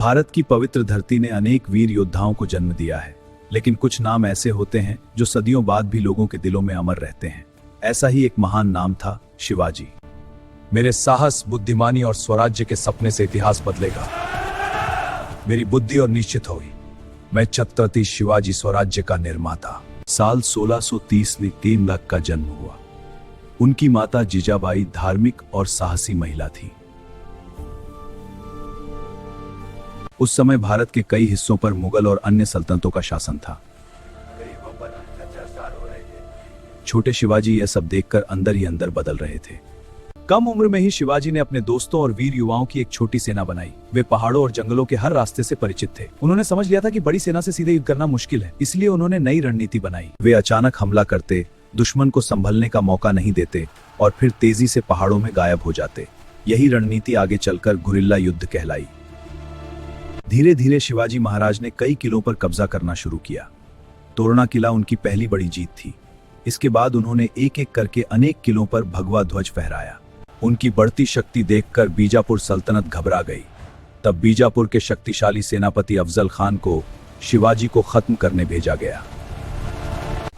भारत की पवित्र धरती ने अनेक वीर योद्धाओं को जन्म दिया है, लेकिन कुछ नाम ऐसे होते हैं जो सदियों बाद भी लोगों के दिलों में अमर रहते हैं। ऐसा ही एक महान नाम था शिवाजी। मेरे साहस, बुद्धिमानी और स्वराज्य के सपने से इतिहास बदलेगा। मेरी बुद्धि और निश्चित होगी। मैं छत्रपति शिवाजी स्वराज्य का निर्माता। साल 1630 में 3 लाख का जन्म हुआ। उनकी माता जिजाबाई धार्मिक और साहसी महिला थी। उस समय भारत के कई हिस्सों पर मुगल और अन्य सल्तनतों का शासन था। छोटे शिवाजी यह सब देखकर अंदर ही अंदर बदल रहे थे। कम उम्र में ही शिवाजी ने अपने दोस्तों और वीर युवाओं की एक छोटी सेना बनाई। वे पहाड़ों और जंगलों के हर रास्ते से परिचित थे। उन्होंने समझ लिया था कि बड़ी सेना से सीधे युद्ध करना मुश्किल है, इसलिए उन्होंने नई रणनीति बनाई। वे अचानक हमला करते, दुश्मन को संभलने का मौका नहीं देते और फिर तेजी से पहाड़ों में गायब हो जाते। यही रणनीति आगे चलकर गुरिल्ला युद्ध कहलाई। धीरे धीरे शिवाजी महाराज ने कई किलों पर कब्जा करना शुरू किया। तोरणा किला उनकी पहली बड़ी जीत थी। इसके बाद उन्होंने एक एक करके अनेक किलों पर भगवा ध्वज फहराया। उनकी बढ़ती शक्ति देखकर बीजापुर सल्तनत घबरा गई। तब बीजापुर के शक्तिशाली सेनापति अफजल खान को शिवाजी को खत्म करने भेजा गया।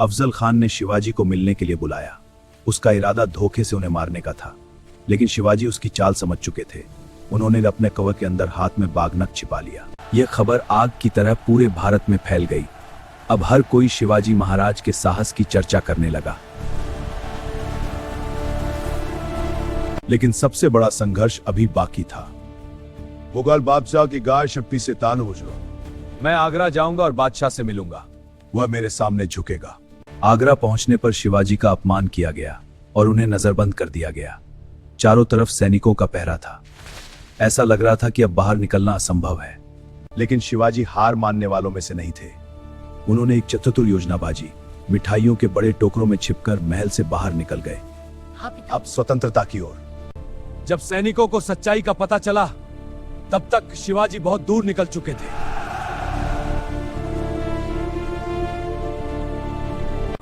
अफजल खान ने शिवाजी को मिलने के लिए बुलाया। उसका इरादा धोखे से उन्हें मारने का था, लेकिन शिवाजी उसकी चाल समझ चुके थे। उन्होंने अपने कवर के अंदर हाथ में बागनक छिपा लिया। यह खबर आग की तरह पूरे भारत में फैल गई। अब हर कोई शिवाजी महाराज के साहस की चर्चा करने लगा। लेकिन सबसे बड़ा संघर्ष अभी बाकी था। मुगल बादशाह की गाय शक्ति से तानु जो मैं आगरा जाऊंगा और बादशाह से मिलूंगा। वह मेरे सामने झुकेगा। आगरा पहुंचने पर शिवाजी का अपमान किया गया और उन्हें नजरबंद कर दिया गया। चारों तरफ सैनिकों का पहरा था। ऐसा लग रहा था कि अब बाहर निकलना असंभव है। लेकिन शिवाजी हार मानने वालों में से नहीं थे। उन्होंने एक चतुर योजना बाजी। मिठाइयों के बड़े टोकरों में छिपकर महल से बाहर निकल गए। अब स्वतंत्रता की ओर। जब सैनिकों को सच्चाई का पता चला, तब तक शिवाजी बहुत दूर निकल चुके थे।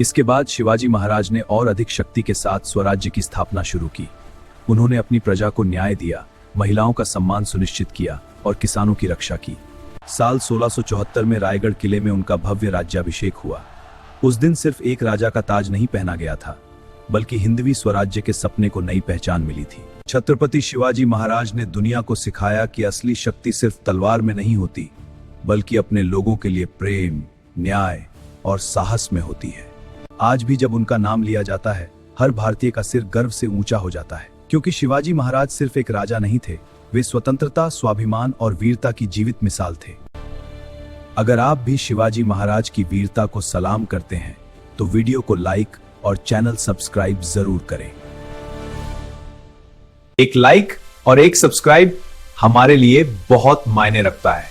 इसके बाद शिवाजी महाराज ने और अधिक शक्ति के साथ स्वराज्य की स्थापना शुरू की। उन्होंने अपनी प्रजा को न्याय दिया, महिलाओं का सम्मान सुनिश्चित किया और किसानों की रक्षा की। साल 1674 में रायगढ़ किले में उनका भव्य राज्याभिषेक हुआ। उस दिन सिर्फ एक राजा का ताज नहीं पहना गया था, बल्कि हिंदवी स्वराज्य के सपने को नई पहचान मिली थी। छत्रपति शिवाजी महाराज ने दुनिया को सिखाया कि असली शक्ति सिर्फ तलवार में नहीं होती, बल्कि अपने लोगों के लिए प्रेम, न्याय और साहस में होती है। आज भी जब उनका नाम लिया जाता है, हर भारतीय का सिर गर्व से ऊंचा हो जाता है, क्योंकि शिवाजी महाराज सिर्फ एक राजा नहीं थे, वे स्वतंत्रता, स्वाभिमान और वीरता की जीवित मिसाल थे। अगर आप भी शिवाजी महाराज की वीरता को सलाम करते हैं, तो वीडियो को लाइक और चैनल सब्सक्राइब जरूर करें। एक लाइक और एक सब्सक्राइब हमारे लिए बहुत मायने रखता है।